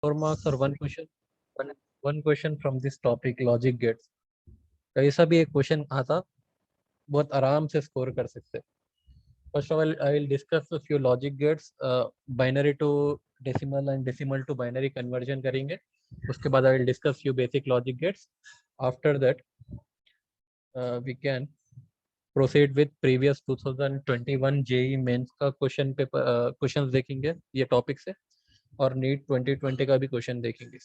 marks or one question from this topic logic gates. कैसा भी एक क्वेश्चन आता बहुत आराम से स्कोर कर सकते. First of all, I will discuss a few logic gates. Binary to decimal and decimal to binary conversion करेंगे. उसके बाद I will discuss few basic logic gates. After that, we can proceed with previous 2021 JEE mains का question paper questions देखेंगे ये topic से और NEET 2020 का भी क्वेश्चन देखेंगे.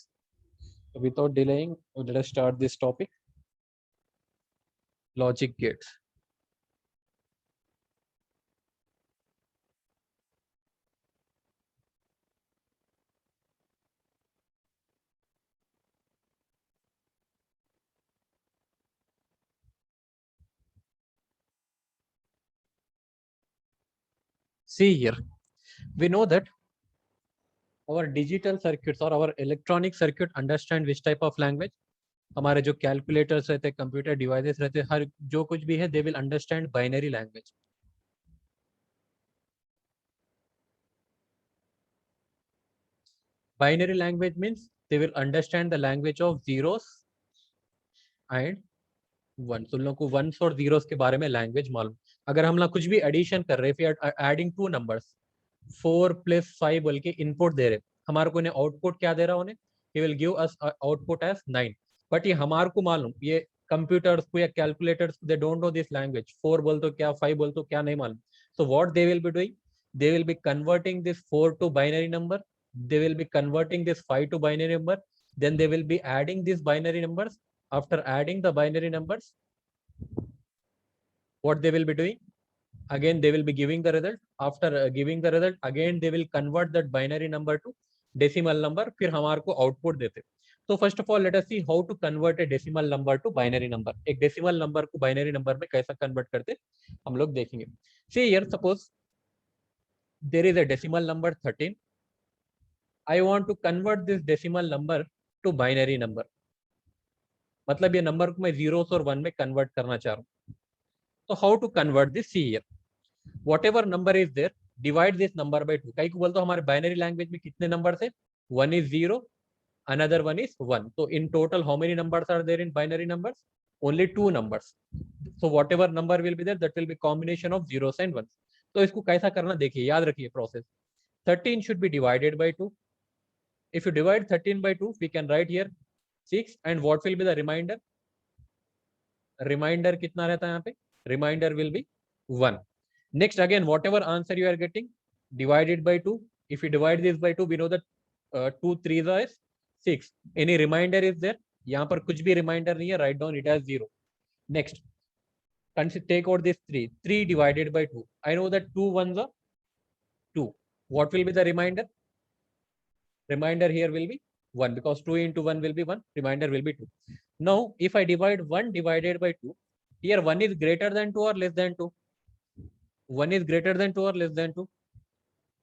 Without delaying, let us start this topic. Logic gates. See here, we know that our digital circuits or our electronic circuit understand which type of language. हमारे जो calculators रहते हैं, कंप्यूटर डिवाइसेस रहते हैं, हर जो कुछ भी है they will understand binary language. Binary language means they will understand the language of zeros and one. तुम लोग को वंस और जीरोस के बारे में लैंग्वेज मालूम. अगर हम लोग कुछ भी एडिशन कर रहे हैं, एडिंग टू नंबर्स 4 + 5 बोल के इनपुट दे रहे, हमारे को इन्हें आउटपुट क्या दे रहा उन्हें, he will give us output as 9. But ये हमारे को मालूम, ये कंप्यूटर्स को या calculators they don't know this language. 4 बोल तो क्या, 5 बोल तो क्या, नहीं मालूम. So what they will be doing, they will be converting this 4 to binary number, they will be converting this 5 to binary number, then they will be adding these binary numbers. After adding the binary numbers, what they will be doing, again they will be giving the result. After giving the result, again they will convert that binary number to decimal number, फिर हमारे को output देते. तो first of all let us see how to convert a decimal number to binary number. एक decimal number को binary number में कैसा convert करते हम लोग देखेंगे. See here, suppose there is a decimal number 13. I want to convert this decimal number to binary number. मतलब ये नंबर को मैं जीरोस और वन में कन्वर्ट करना चाह रहा हूँ. तो how to convert this, see here, whatever number is there, divide this number by 2. कई को बोलते हमारे बाइनरी लैंग्वेज में कितने नंबर थे, 1 is 0, another 1 is 1. So in total how many numbers are there in binary numbers, only 2 numbers. So whatever number will be there, that will be combination of zeros and ones. तो इसको कैसा करना देखिए, याद रखिए process. 13 should be divided by 2. If you divide 13 by 2, we can write here 6. And what will be the remainder? Remainder कितना रहता है यहाँ पे, remainder will be 1. Next, again, whatever answer you are getting, divided by 2. If you divide this by 2, we know that 2 3s is 6. Any remainder is there? यहाँ पर कुछ भी remainder नहीं है, write down it as 0. Next, take out this 3. 3 divided by 2. I know that 2 ones are 2. What will be the remainder? Remainder here will be 1, because 2 into 1 will be 1. Remainder will be 2. Now, if I divide 1 divided by 2, here 1 is greater than 2 or less than 2? 1 is greater than 2 or less than 2?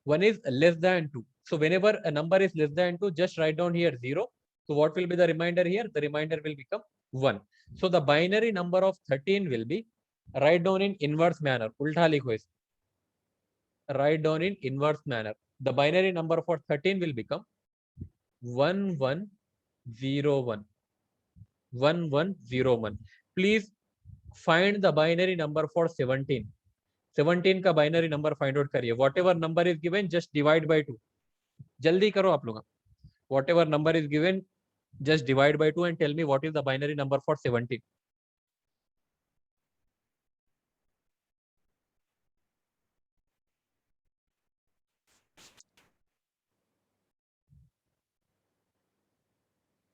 1 is less than 2. So whenever a number is less than 2, just write down here 0. So what will be the remainder here? The remainder will become 1. So the binary number of 13 will be, write down in inverse manner. Ulta likho is. Write down in inverse manner. The binary number for 13 will become 1101. 1101. Please find the binary number for 17. 17 का binary number find out करिए. whatever number is given, just divide by 2. जल्दी करो आप लोग. whatever number is given, just divide by 2 and tell me what is the binary number for 17.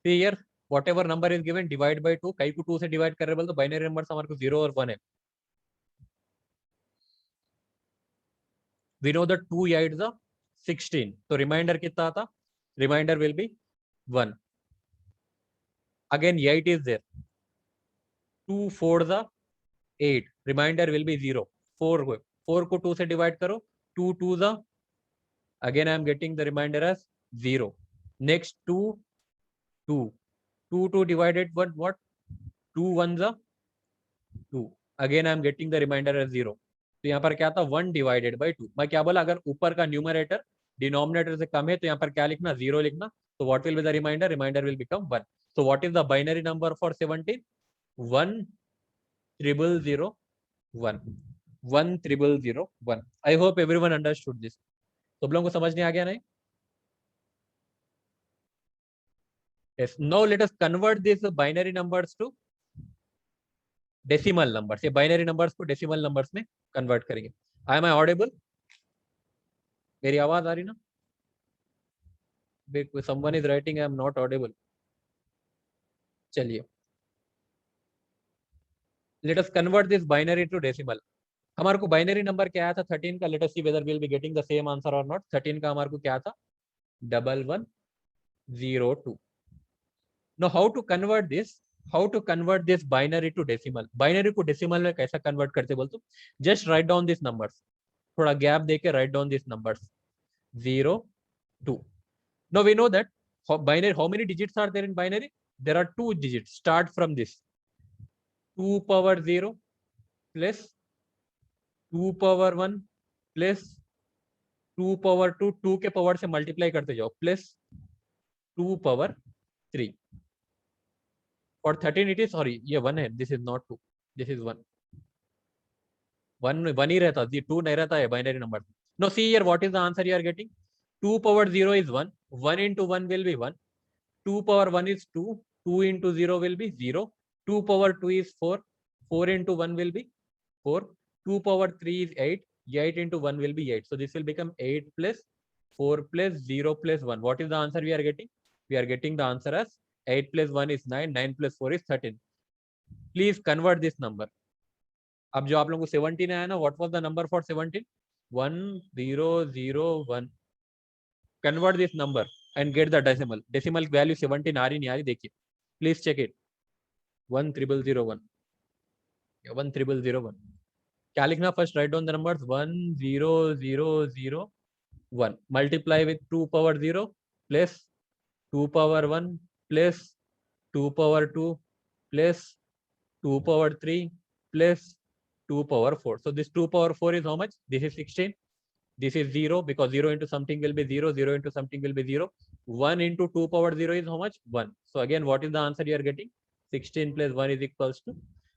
See here, whatever number is given, divide by 2. कई को 2 से divide कर रहे बोल तो बाइनरी नंबर हमारे को 0 और 1 है. We know that 2 8s are 16. तो रिमाइंडर कितना आता? Remainder will be 1. Again 8 is there. 2 4s are 8. Remainder will be 0. 4 को 2 से डिवाइड करो. 2 2s are, again I am getting the remainder as 0. Next 2 2. 2 divided by what? 2 1s are 2. Again I am getting the remainder as 0. तो यहाँ पर क्या था, 1 divided by 2. मैं क्या बोला, अगर ऊपर का न्यूमरेटर डिनोमिनेटर से कम है तो यहाँ पर क्या लिखना, 0 लिखना. So what will be the remainder? Remainder will become 1. So what is the binary number for 17? 10001. 10001. I hope everyone understood this. तो लोगों को समझ नहीं आ गया नहीं? Yes. Now let us convert these binary numbers to decimal numbers. ये binary numbers को decimal numbers में convert करेंगे. Am I audible? मेरी आवाज आ रही ना? Someone is writing I am not audible. चलिए. Let us convert this binary to decimal. हमारे को बाइनरी नंबर क्या आया था 13 का. Late us see whether will be getting the same answer और नॉट. 13 का हमारे को क्या था? 1102. Now how to convert this? How to convert this binary to decimal? Binary को decimal में कैसा convert करते बोल तो? Just write down these numbers. थोड़ा गैप देके write down these numbers. 0, 2. Now we know that binary. How many digits are there in binary? There are 2 digits. Start from this. 2 power 0 plus 2 power 1 plus 2 power 2. 2 के power से multiply करते जाओ plus 2 power 3. For 13 it is, sorry, ये 1 है. This is not 2. This is 1. 1 ही रहता, 2 नहीं रहता है binary number. Now see here, what is the answer you are getting? 2 power 0 is 1. 1 into 1 will be 1. 2 power 1 is 2. 2 into 0 will be 0. 2 power 2 is 4. 4 into 1 will be 4. 2 power 3 is 8. 8 into 1 will be 8. So this will become 8 plus 4 plus 0 plus 1. What is the answer we are getting? We are getting the answer as 8 plus 1 is 9. 9 plus 4 is 13. Please convert this number. अब जो आप लोगों को 17 आया ना, what was the number for 17? 1001. Convert this number and get the decimal. Decimal value 17 आ रही नहीं आ रही देखिए. Please check it. 10001. 10001. क्या लिखना? First write down the numbers. 10001. Multiply with 2 power 0 plus 2 power 1 plus 2 power 2 plus 2 power 3 plus 2 power 4. So this 2 power 4 is how much? This is 16. This is 0 because 0 into something will be 0. 0 into something will be 0. 1 into 2 power 0 is how much? 1. So again, what is the answer you are getting? 16 plus 1 is equals to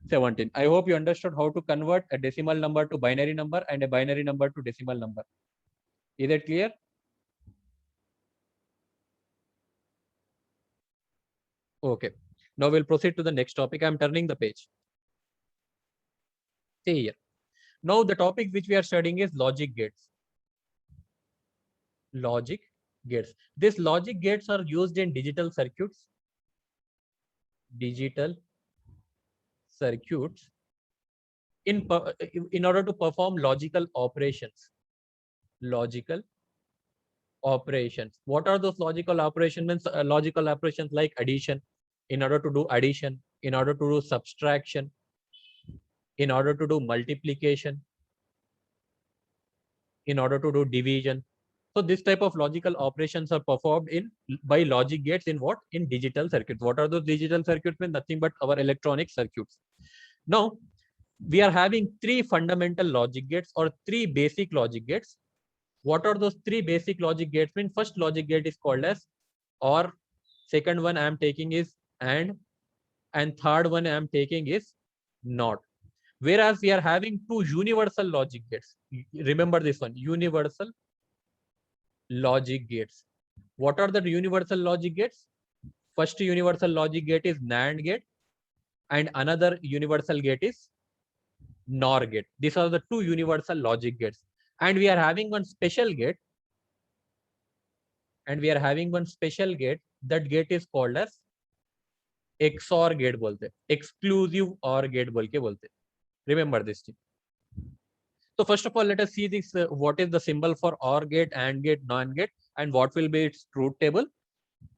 17. I hope you understood how to convert a decimal number to binary number and a binary number to decimal number. Is that clear? Okay. Now we'll proceed to the next topic. I'm turning the page. See here. Now the topic which we are studying is logic gates. Logic gates. These logic gates are used in digital circuits. Digital circuits in order to perform logical operations. Logical operations. What are those logical operations? Logical operations like addition. In order to do addition, in order to do subtraction, in order to do multiplication, in order to do division. So this type of logical operations are performed by logic gates in what? In digital circuits. What are those digital circuits? Nothing but our electronic circuits. Now we are having 3 fundamental logic gates or 3 basic logic gates. What are those 3 basic logic gates? First logic gate is called as OR. Second one I am taking is and third one I am taking is NOT. Whereas we are having 2 universal logic gates. Remember this one, universal logic gates. What are the universal logic gates? First universal logic gate is NAND gate and another universal gate is NOR gate. These are the 2 universal logic gates. And we are having one special gate. And we are having one special gate. That gate is called as XOR gate बोलते, exclusive OR gate बोल के बोलते. Remember this thing. So first of all, let us see this. What is the symbol for OR gate, AND gate, NAND gate, and what will be its truth table?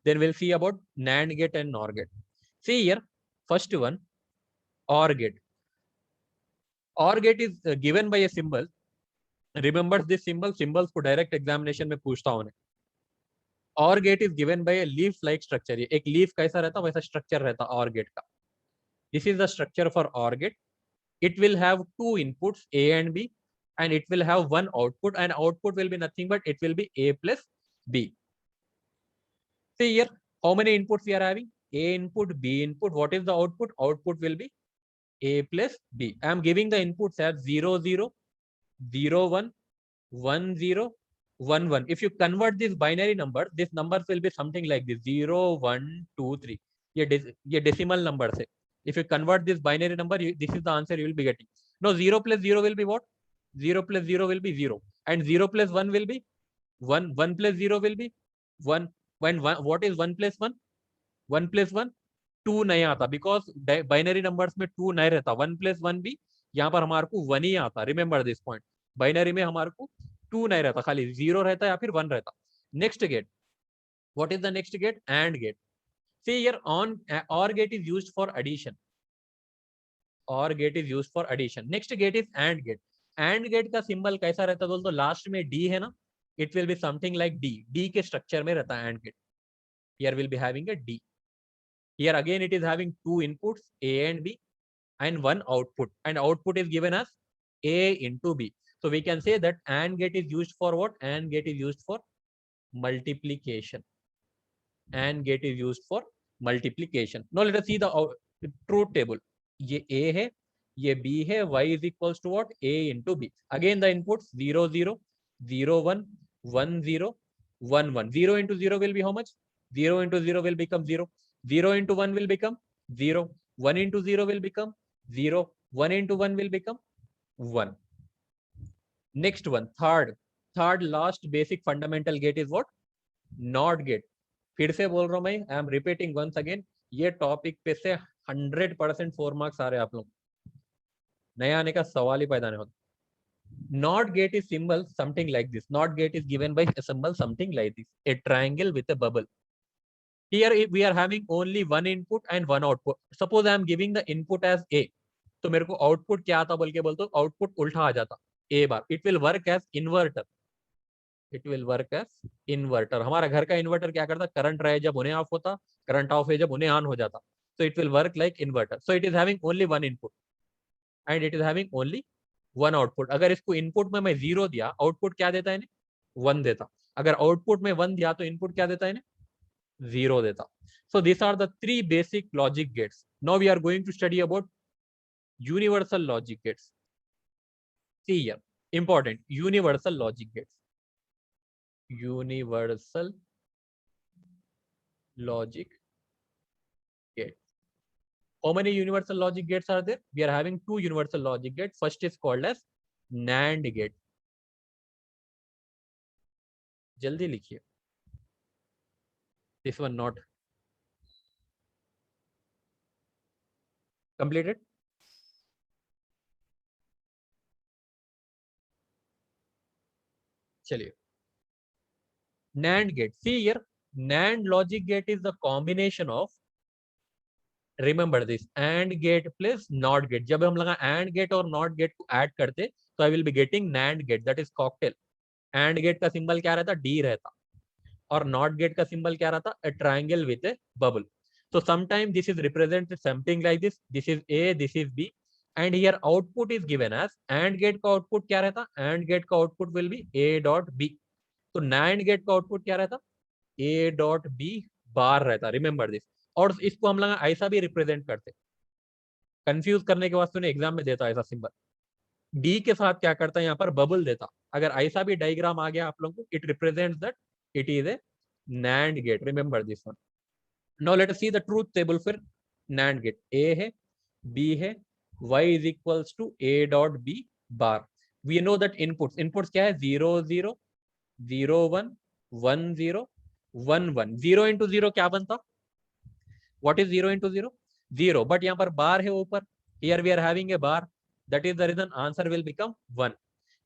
Then we'll see about NAND gate and NOR gate. See here, first one, OR gate. OR gate is given by a symbol. Remember this symbol? Symbols को direct examination में पूछता हूँ. OR gate is given by a leaf-like structure. एक leaf कैसा रहता वैसा structure रहता OR gate का. This is the structure for OR gate. It will have 2 inputs A and B, and it will have 1 output, and output will be nothing but it will be A plus B. See here, how many inputs we are having? A input, B input. What is the output? Output will be A plus B. I am giving the inputs as 0, 0, 0, 1, 1, 0, 1, 1. If you convert this binary number, this numbers will be something like this: 0, 1, 2, 3. ये decimal numbers है. If you convert this binary number, this is the answer you will be getting. Now 0 plus 0 will be what? 0 plus 0 will be 0. And 0 plus 1 will be 1. 1 plus 0 will be 1. When 1, what is 1 plus 1? 1 plus 1 2 नहीं आता, because binary numbers में 2 नहीं रहता. 1 plus 1 भी यहाँ पर हमारे को 1 ही आता. Remember this point. बाइनरी में हमारे को 2 नहीं रहता, खाली 0 रहता या फिर 1 रहता. Next gate, what is the next gate? And gate. See here on or gate is used for addition. Or gate is used for addition. Next gate is and gate. And gate का symbol कैसा रहता है दोस्तों? Last में D है ना, it will be something like D. D के structure में रहता है and gate. Here will be having a D. Here again it is having two inputs, A and B, and one output, and output is given as A into B. So we can say that AND gate is used for what? AND gate is used for multiplication. AND gate is used for multiplication. Now let us see the truth table. ये A है, ये B है, Y is equals to what? A into B. Again the inputs 0, 0, 0, 1, 1, 0, 1, 1. 0 into 0 will be how much? 0 into 0 will become 0. 0 into 1 will become 0. 1 into 0 will become 0. 1 into 1 will become 1. Next one, third last basic fundamental gate is what? NOT gate. फिर से बोल रहा हूं मैं, I am repeating once again. ये topic पे से 100% 4 marks आ रहे हैं आप लोग. नया आने का सवाल ही पैदा नहीं होता. NOT gate is symbol something like this. NOT gate is given by a symbol something like this, a triangle with a bubble. Here we are having only one input and one output. Suppose I am giving the input as A. तो मेरे को output क्या आता बोल के बोलते हो? Output उल्टा आ जाता A bar. It will work as inverter. It will work as inverter. हमारा घर का इन्वर्टर क्या करता? करंट रहे जब उन्हें ऑफ होता, करंट ऑफ है जब उन्हें ऑन हो जाता. So it will work like inverter. So it is having only one input and it is having only one output. अगर इसको इनपुट में मैं 0 दिया, आउटपुट क्या देता है? 1 देता. अगर आउटपुट में 1 दिया तो इनपुट क्या देता है? 0 देता. So these are the 3 basic logic gates. Now we are going to study about universal logic gates. See here, important, universal logic gates. Universal logic gates. How many universal logic gates are there? We are having 2 universal logic gates. First is called as NAND gate. जल्दी लिखिए. This one not completed. चलिए. NAND gate. See here, NAND logic gate is the combination of, remember this, AND gate plus NOT gate. जब हम लगा AND gate और NOT gate को add करते तो I will be getting NAND gate, that is cocktail. AND gate का symbol क्या रहता? D रहता. और NOT gate का सिंबल क्या रहता? A triangle with a bubble. So sometimes this is represented something like this. This is A, this is B, and here output is given as AND gate का output क्या रहता? AND gate का output will be A dot B. तो NAND gate का output क्या रहता? A dot B बार रहता. Remember this. और इसको हम लोग ऐसा भी रिप्रेजेंट करते. कंफ्यूज करने के वास्ते एग्जाम में देता ऐसा सिंबल. डी के साथ क्या करता है? यहाँ पर बबल देता. अगर ऐसा भी डायग्राम आ गया आप लोगों को, it represents that it is a NAND gate. Remember this one. Now let us see the truth table for NAND gate. A है, बी है, y is equals to A dot B bar. We know that inputs क्या है? 0 0 0 1 1 0 1 1. 0 into 0 क्या बनता? What is 0 into 0? 0. But यहाँ पर बार है ऊपर. Here we are having a bar. That is the reason answer will become 1.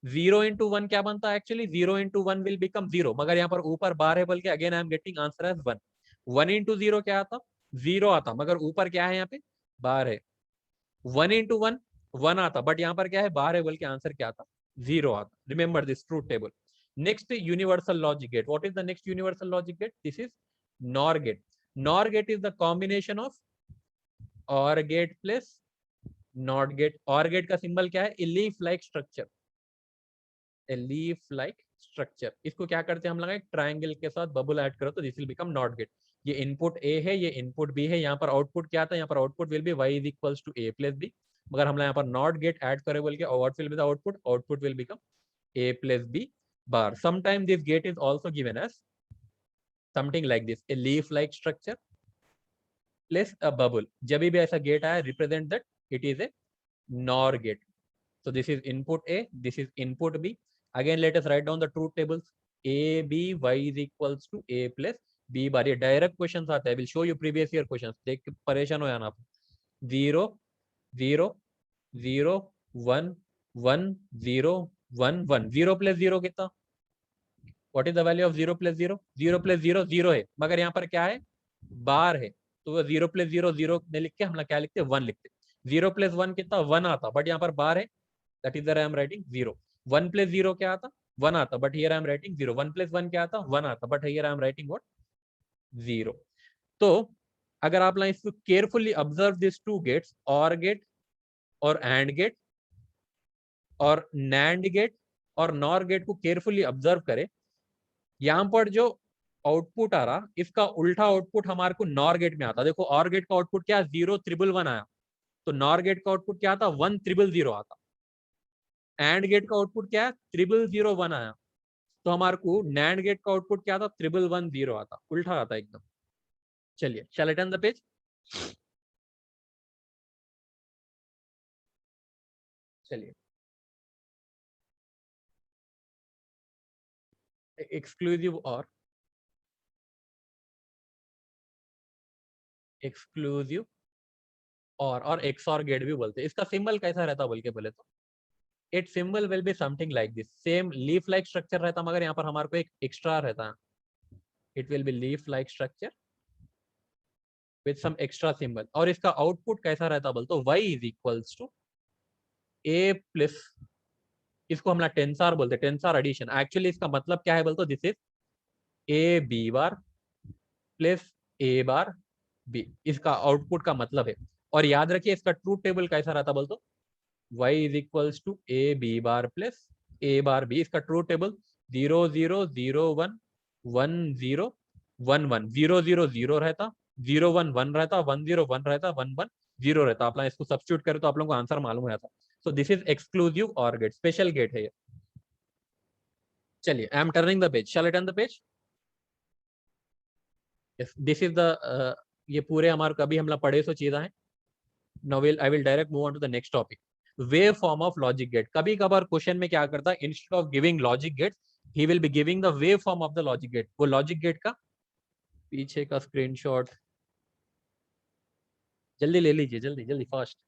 0 into 1 क्या बनता? Actually 0 into 1 will become 0. मगर यहाँ पर ऊपर बार है बल्कि again I am getting answer as 1. 1 into 0 क्या आता? 0 आता. मगर ऊपर क्या है? यहाँ पे बार है. 1 into 1 1 आता. बट यहाँ पर क्या है? बार है बल्कि आंसर क्या आता? 0 आता. Remember this truth table. Next universal logic gate. What is the next universal logic gate? This is NOR gate. NOR gate is the combination of OR gate plus NOT gate. OR gate का symbol क्या है? A leaf like structure. A leaf like structure. इसको क्या करते हैं हम लोग? एक ट्रायंगल के साथ बबल ऐड करो तो this will become NOT gate. ये इनपुट ए है, ये इनपुट बी है, यहाँ पर आउटपुट क्या था, यहाँ पर output will be Y is equals to A plus B, मगर हम यहाँ पर नॉट गेट ऐड करे बोल के what will be the output, output will become a plus b bar. Sometimes this gate is also given as something like this, a leaf like structure plus a bubble. जब भी ऐसा gate आया, represent that it is a NOR gate. So this is input A, this is input B. Again let us write down the truth tables. A B y is equals to a plus b bar. ये direct questions आते हैं. I will show you previous year questions. देख के परेशान हो जाना आप. 0 0 0 1 1 0 1 1. 0 plus 0 कितना? What is the value of 0 plus 0? 0 plus 0 0 है, मगर यहाँ पर क्या है, बार है, तो वो 0 plus 0 0 ने लिख के हम क्या लिखते हैं, 1 लिखते हैं. 0 plus 1 कितना, 1 आता, बट यहाँ पर बार है, that is the I am writing 0. 1 plus 0 क्या आता, 1 आता, but here I am writing 0. 1 plus 1 क्या आता, 1 आता, but here I am writing what, 0. तो अगर आप लाइन इसको carefully observe this two gates, OR gate और एंड गेट और नैंड गेट और नॉर गेट को केयरफुली ऑब्जर्व करें, यहाँ पर जो आउटपुट आ रहा, इसका उल्टा आउटपुट हमारे को नॉर गेट में आता. देखो और गेट का आउटपुट क्या, 0 3 1 आया, तो नॉर गेट का आउटपुट क्या आता, 1 3 0 आता. एंड गेट का आउटपुट क्या है, 3 0 1 आया, तो हमारे को नैंड गेट का आउटपुट क्या था, 3 1 0 आता, उल्टा आता एकदम. चलिए शैल आई टर्न द पेज. चलिए एक्सक्लूसिव और एक्सऑर गेट भी बोलते हैं. इसका सिंबल कैसा रहता बोल के बोले तो, it symbol will be something like this, same leaf like structure रहता, मगर यहाँ पर हमारे को एक एक्स्ट्रा रहता है. It will be leaf like structure with some extra symbol. और इसका आउटपुट कैसा रहता बोल तो, y is equals to A plus, इसको हम टेंसर बोलते हैं, टेंसर एडिशन. एक्चुअली इसका मतलब क्या है बोल तो, this is A B bar plus A bar B, इसका आउटपुट का मतलब है. और याद रखिए इसका ट्रूथ टेबल कैसा रहता बोल तो, y is equals to A B bar plus A bar B. इसका ट्रूथ टेबल 0 0 0 1 1 0 1 1, 0 0 0 रहता, 0 1 1 रहता, 1 0 1 रहता, 1 1 0 रहता. आप इसको सब्स्टिट्यूट करें तो आप लोगों को आंसर मालूम हो जाता. So this is exclusive OR gate, special gate है ये. चलिए I am turning the page, shall I turn the page. This is the, ये पूरे हमारे कभी हम पढ़े सो चीज़ें हैं. Now I will direct move on to the next topic. Wave form of logic gate. कभी कभार क्वेश्चन में क्या करता है, instead of giving logic gate, he will be giving the wave form of the logic gate. वो logic gate का पीछे का स्क्रीनशॉट जल्दी ले लीजिए, जल्दी जल्दी फास्ट.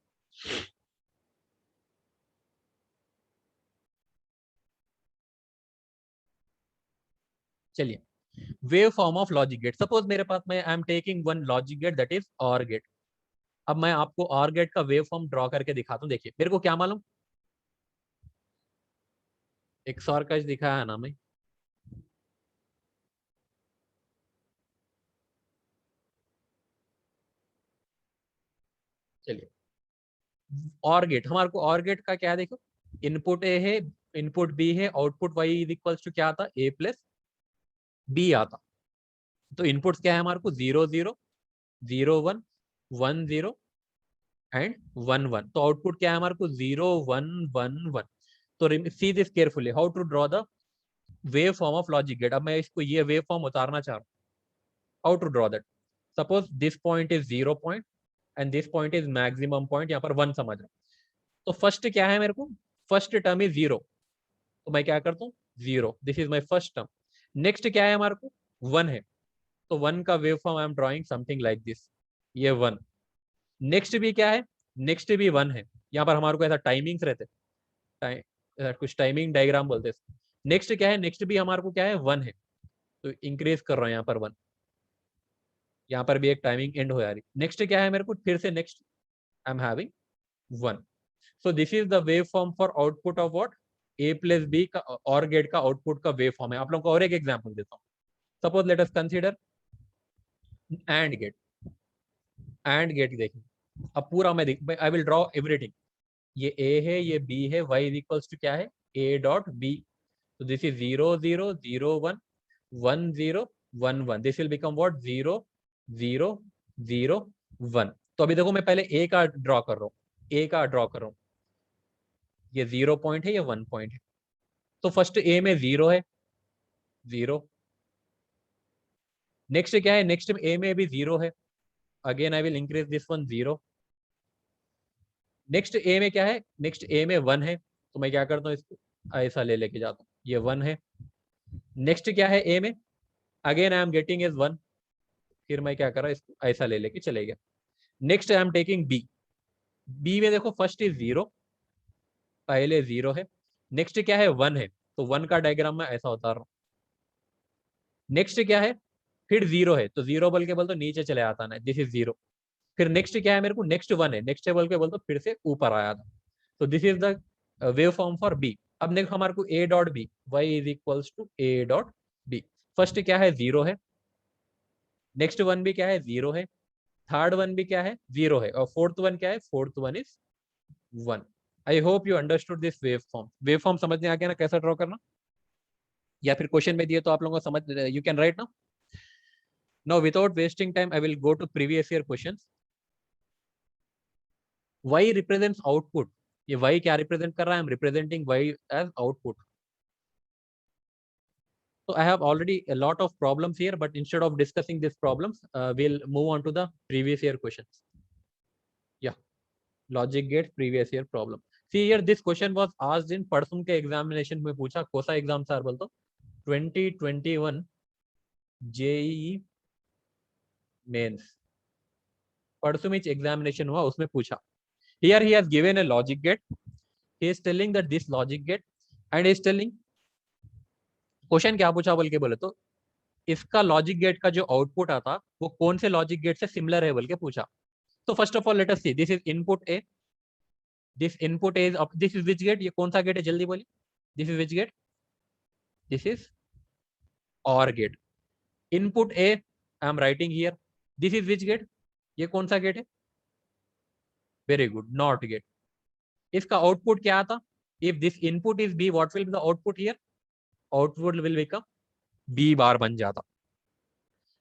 चलिए wave form of logic gate. Suppose मेरे पास में I am taking one logic gate that is और गेट. अब मैं आपको और गेट का वेव फॉर्म ड्रॉ करके दिखाता हूँ. देखिए मेरे को क्या मालूम, एक और का दिखाया है ना मैं. चलिए और गेट, हमारे को और गेट का क्या है, देखो इनपुट ए है, इनपुट बी है, output Y is equals to क्या आता, ए प्लस बी आता. तो इनपुट्स क्या है हमारे को, 0 0 0 1 1 0 एंड 1 1. तो आउटपुट क्या है हमारे को, 0 1 1 1. तो see this carefully, how to draw the wave form of logic gate. अब मैं इसको ये वेव फॉर्म उतारना चाह रहा हूँ. How to draw that, suppose this point is 0 point and this point is maximum point, यहाँ पर 1 समझ रहा हूँ. तो फर्स्ट क्या है मेरे को, फर्स्ट टर्म इज 0, तो मैं क्या करता हूँ 0, this is my first term. Next क्या है हमारे को, 1 है, तो 1 का wave form I am drawing something like this, ये 1. नेक्स्ट भी क्या है, नेक्स्ट भी 1 है. यहाँ पर हमारे को ऐसा टाइमिंग्स रहते, कुछ टाइमिंग डायग्राम बोलते हैं. नेक्स्ट क्या है, नेक्स्ट भी हमारे को क्या है 1 है, तो इंक्रीज कर रहा हूँ यहाँ पर 1. यहाँ पर भी एक टाइमिंग एंड हो जा रही. नेक्स्ट क्या है मेरे को, फिर से next I am having 1. So this is the wave form for output of what, A plus B का और गेट का आउटपुट का वेव फॉर्म है. आप लोगों को और एक एग्जांपल देता हूँ. Suppose let us consider AND gate. And gate देखिए, अब पूरा मैं आई विल ड्रॉ एवरीथिंग. ये ए है, ये बी है, y इज इक्वल्स टू क्या है, a डॉट बी. तो this is 0 0 0 1 1 0 1 1. This will become what, 0 0 0 1। तो अभी देखो मैं पहले ए का ड्रॉ कर रहा हूँ, ए का ड्रॉ कर रहा हूँ, ये 0 पॉइंट है, ये 1 पॉइंट है। तो फर्स्ट ए में 0 है, 0। नेक्स्ट क्या है, नेक्स्ट ए में भी 0 है, again I will increase this one 0। Next A में क्या है, नेक्स्ट ए में 1 है, तो मैं क्या करता हूँ, इसको ऐसा ले लेके जाता हूँ, ये 1 है। नेक्स्ट क्या है ए में, again I am getting is 1, फिर मैं क्या कर रहा हूँ, इसको ऐसा ले लेके चले गया। Next I am taking B, B में देखो फर्स्ट इज 0, पहले 0 है। नेक्स्ट क्या है, 1 है, तो 1 का डायग्राम में ऐसा उतार रहा हूँ। नेक्स्ट क्या है, फिर 0 है, तो 0 बोल के बोल तो नीचे चले आता ना, दिस इज 0। फिर नेक्स्ट क्या है मेरे को, नेक्स्ट 1 है, नेक्स्ट बोल के बोल तो फिर से ऊपर आया था। तो this is the wave form for B. अब देखो हमारे को A dot B, Y is equals to A dot B. First क्या है, 0 है, नेक्स्ट वन भी क्या है, 0 है, थर्ड वन भी क्या है, 0 है, और फोर्थ वन क्या है, fourth one is 1। I hope you understood this wave form. Wave form समझने आ गया ना कैसा ड्रॉ करना, या फिर क्वेश्चन में दिए तो आप लोगों को समझ, you can write now. Now without wasting time I will go to previous year questions. y represents output, ये y क्या रिप्रेजेंट कर रहा है, I am representing y as output. So I have already a lot of problems here, but instead of discussing these problems, we'll move on to the previous year questions. Yeah, logic gate previous year problem. See here, this question was asked in परसों के examination में पूछा, कोसा exam sir बोल तो 2021 JEE mains, परसों में examination हुआ, उसमें पूछा। Here he has given a logic gate. He is telling that this logic gate, and he is telling question क्या पूछा बोल के बोले तो इसका लॉजिक गेट का जो आउटपुट आता वो कौन से लॉजिक गेट से सिमिलर है बोल के पूछा। तो first of all let us see, this is input A, this input is, this is which gate, ये कौन सा गेट है जल्दी बोलिए, this is which gate, this is और gate. Input A I am writing here, this is which gate, ये कौन सा गेट है, वेरी गुड, नॉट गेट। इसका आउटपुट क्या आता, if this input is B, what will be the output here, output will become B bar बन जाता।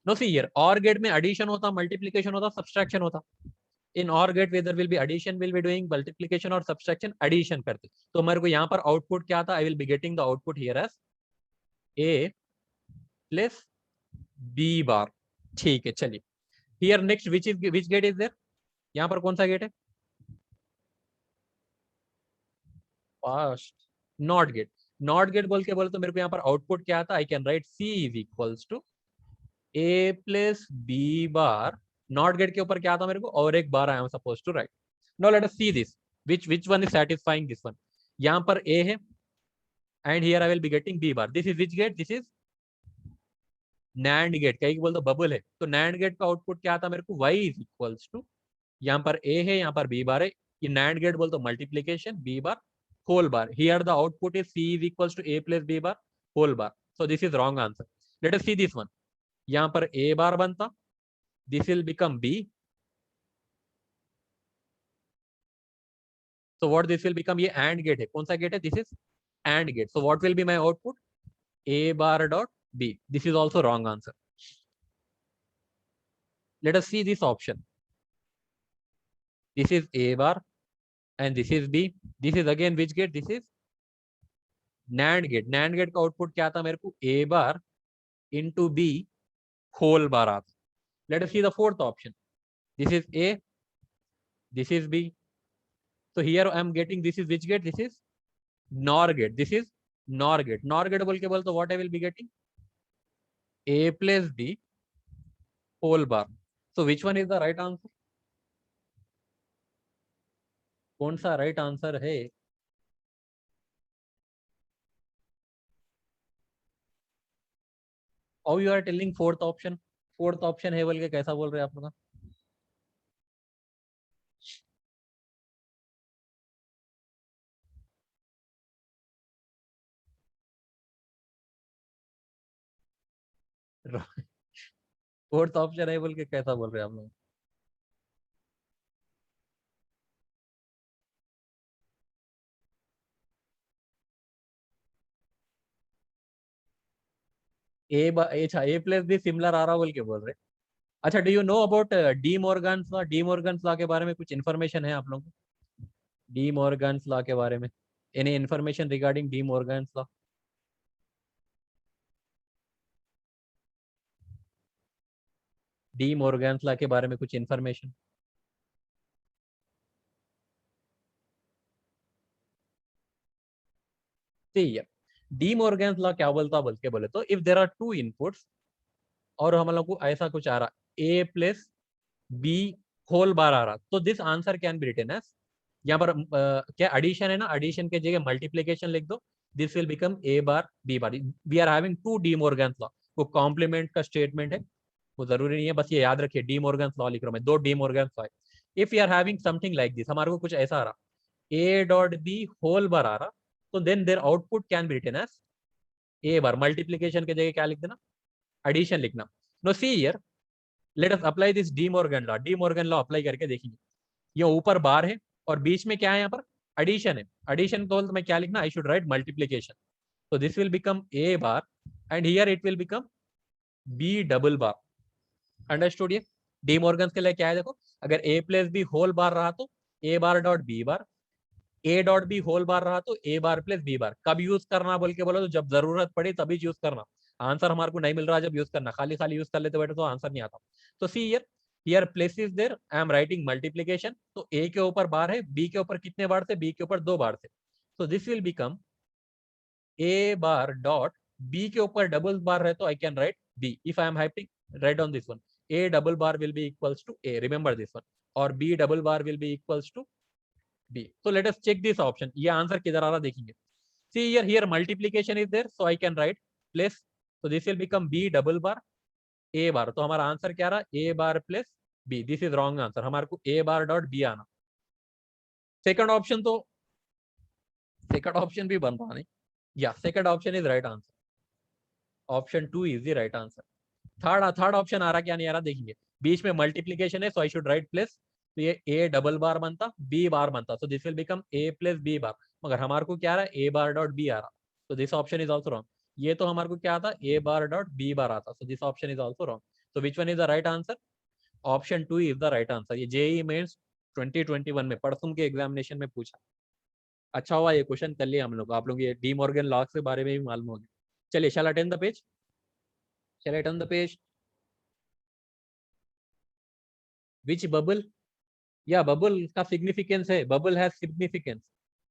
No see here, OR gate में एडिशन होता, मल्टीप्लीकेशन होता, सब्सट्रैक्शन होता। In OR gate way there will be addition, will be doing multiplication और subtraction, addition करते। तो मेरे को यहाँ पर आउटपुट क्या था, I will be getting the output here as A plus B bar. ठीक है चलिए, here next which is, which gate is there, यहाँ पर कौन सा गेट है, fast, not gate. Not gate बोल के बोले तो मेरे को यहाँ पर आउटपुट क्या था, I can write C is equals to A plus B bar. Not gate के ऊपर क्या था मेरे को, और एक बार I am suppose to write. Now let us see this, which one is satisfying this one। यहाँ पर a है, and here I will be getting b bar। this is which gate, this is NAND gate, कहीं बोल तो bubble है, तो NAND gate का output क्या था मेरे को, y इज इक्वल्स टू, यहाँ पर a है, यहाँ पर b बार है, ये NAND गेट बोल तो multiplication b bar whole bar. Here the output is c is equals to a plus b bar whole bar. So this is wrong answer. Let us see this one, यहाँ पर a bar बनता, this will become b, so what this will become, ये AND gate है, कौन सा gate है, this is AND gate. so what will be my output, a bar dot b। this is also wrong answer। let us see this option, this is a bar and this is b, this is again which gate, this is NAND gate. NAND gate का output क्या था मेरे को, a bar into b whole bar आता। let us see the fourth option, this is a, this is b, so here I am getting, this is which gate, this is NOR gate, this is NOR gate। NOR gate बोल के बोल तो what I will be getting, a plus b whole bar। so which one is the right answer, कौन सा right answer है। How you are telling fourth option, fourth option है बोल के कैसा बोल रहे हैं आप लोग। फोर्थ ऑप्शन है बोल के कैसा बोल रहे हैं आप लोग। ए अच्छा, ए प्लस भी सिमिलर आ रहा बोल के बोल रहे, अच्छा, do you know about D Morgan's law? D Morgan's law के बारे में कुछ इन्फॉर्मेशन है आप लोगों को? डी मॉर्गन्स लॉ के बारे में any information regarding D Morgan's law? D Morgan's law के बारे में कुछ इन्फॉर्मेशन? ठीक है, डी मॉर्गन्स लॉ क्या बोलता बोल के बोले तो if there are two inputs और हम लोग को ऐसा कुछ आ रहा A plus B whole bar आ रहा, तो this answer can be written as, यहाँ पर क्या एडिशन है ना, एडिशन के जगह मल्टीप्लीकेशन लिख दो, this will become A bar B bar. We are having two De Morgan's law, वो कॉम्प्लीमेंट का स्टेटमेंट है, वो जरूरी नहीं है, बस ये याद रखिए डी मॉर्गन्स लॉ लिख रहा हूं मैं, दो डी मॉर्गन्स लॉ है। If you are having something like this, हमारे को कुछ ऐसा आ रहा A dot B whole bar आ रहा, तो then there output can be written as A bar, multiplication के जगह क्या लिख देना, एडिशन लिखना। No see here, let us apply this De Morgan law, De Morgan law apply करके देखेंगे। ये ऊपर बार है और बीच में क्या है, यहाँ पर एडिशन है, एडिशन तो मैं क्या लिखना, आई शुड राइट मल्टीप्लीकेशन, तो this will become A bar and here it will become B double bar. Understood? ये डी मॉर्गन के लिए क्या है, देखो अगर A plus B whole bar रहा तो A bar dot B bar, A dot B whole bar रहा तो ए बार प्लस बी बार। कब यूज करना बोल के बोलो तो जब जरूरत पड़े तभी यूज करना, आंसर हमारे को नहीं मिल रहा जब यूज करना, खाली खाली यूज कर लेते बैठे तो आंसर नहीं आता। तो see here place is there, I am writing multiplication, तो ए के ऊपर बार है, बी के ऊपर कितने बार थे, बी के ऊपर दो बार थे, तो this will become A bar dot B के ऊपर डबल बार है तो I can write B, if I am writing right on this one, A double bar will be equals to A, remember this one, और B double bar will be equals to B. तो let us check this option, ये answer किधर आ रहा देखेंगे। See here multiplication is there, so I can write plus, so this will become b double bar a bar, तो हमारा answer क्या रहा, a bar plus b, this is wrong answer, हमारे को a bar डॉट b आना। Second option तो, second option भी बन रहा नहीं, या second option is right answer, option 2 is the right answer. Third option आ रहा क्या नहीं आ रहा देखेंगे, बीच में मल्टीप्लीकेशन है, so I should write plus, तो ये a डबल बार बनता, b बार बनता, so this will become a plus b bar, मगर हमारे को क्या आ रहा है, a बार डॉट b आ रहा, तो this option is also wrong. ये तो हमारे को क्या आता, a bar dot b bar आता, so this option is also wrong. तो which one is the right answer, option 2 is the right answer. ये जेईई मेंस 2021 में परसों के एग्जामिनेशन में पूछा, अच्छा हुआ ये क्वेश्चन कर लिया हम लोग, आप लोग ये डी मॉर्गन लॉ के बारे में भी मालूम हो गया। चलिए shall attend the page, shall attend the page. Which bubble, या बबल का सिग्निफिकेंस है, bubble has significance,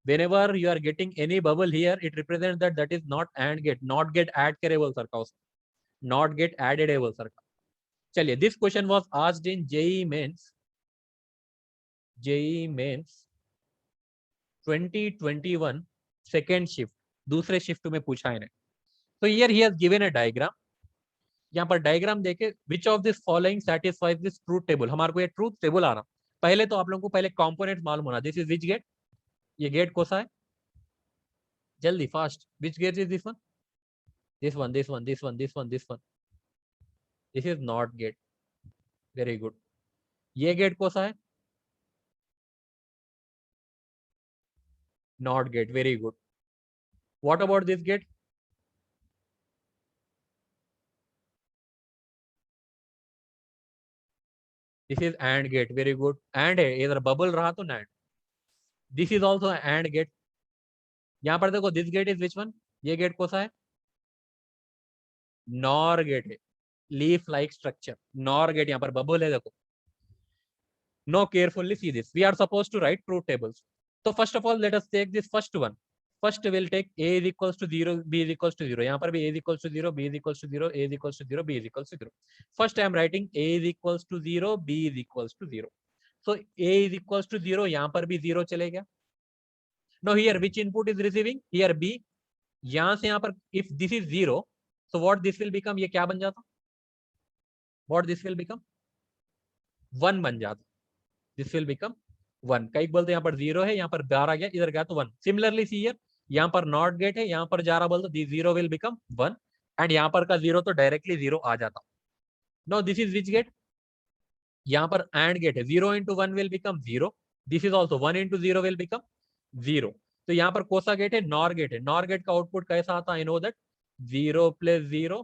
whenever you are getting any bubble here it represents that that is not and get, not get add करे बोल sir का, उसको not get added है बोल sir का। चलिए this question was asked in JEE mains, JEE mains 2021 second shift, दूसरे shift में पूछा है। तो here he has given a diagram, यहाँ पर डायग्राम देखे which of this following satisfies this truth table, हमारे को ये ट्रूथ टेबल आ रहा। पहले तो आप लोगों को पहले कंपोनेंट मालूम होना, दिस इज विच गेट, ये गेट कौन सा है, जल्दी fast, which gate is this one, this one, this one, this one, this one, this one, this is not gate, very good। ये गेट कौन सा है, not gate, very good। what about this gate, this is and gate, very good। and है, इधर bubble रहा तो NAND, this is also and gate। यहाँ पर देखो this gate is which one, ये गेट कौन सा है, नॉर गेट है, leaf like structure, NOR gate, यहाँ पर बबल है देखो। Now carefully see this, we are supposed to write truth tables, so first of all let us take this first one, first we'll take a is equals to 0, b is equals to 0, यहाँ पर भी a is equals to 0, b is equals to 0, a is equals to 0, b is equals to 0। first I am writing a is equals to 0, b is equals to 0, so a is equals to 0, यहाँ पर भी 0 चलेगा। now here which input is receiving, here b, यहाँ से यहाँ पर if this is 0, so what this will become, ये क्या बन जाता, what this will become 1 बन जाता, दिस विल बिकम 1। कई बोलते यहाँ पर 0 है, यहाँ पर बार आ गया, इधर गया तो 1। सिमिलरली सी हियर, यहाँ पर नॉट गेट है, यहाँ पर जा रहा बोलते दिस 0 विल बिकम 1 एंड यहाँ पर का 0 तो डायरेक्टली 0 आ जाता। No this is which gate, यहाँ पर एंड गेट है, 0 into 1 will become 0, this is also 1 into 0 will become 0। तो यहाँ पर कौन सा गेट है, नॉर गेट है, नॉर गेट का आउटपुट कैसा आता, I know that 0 + 0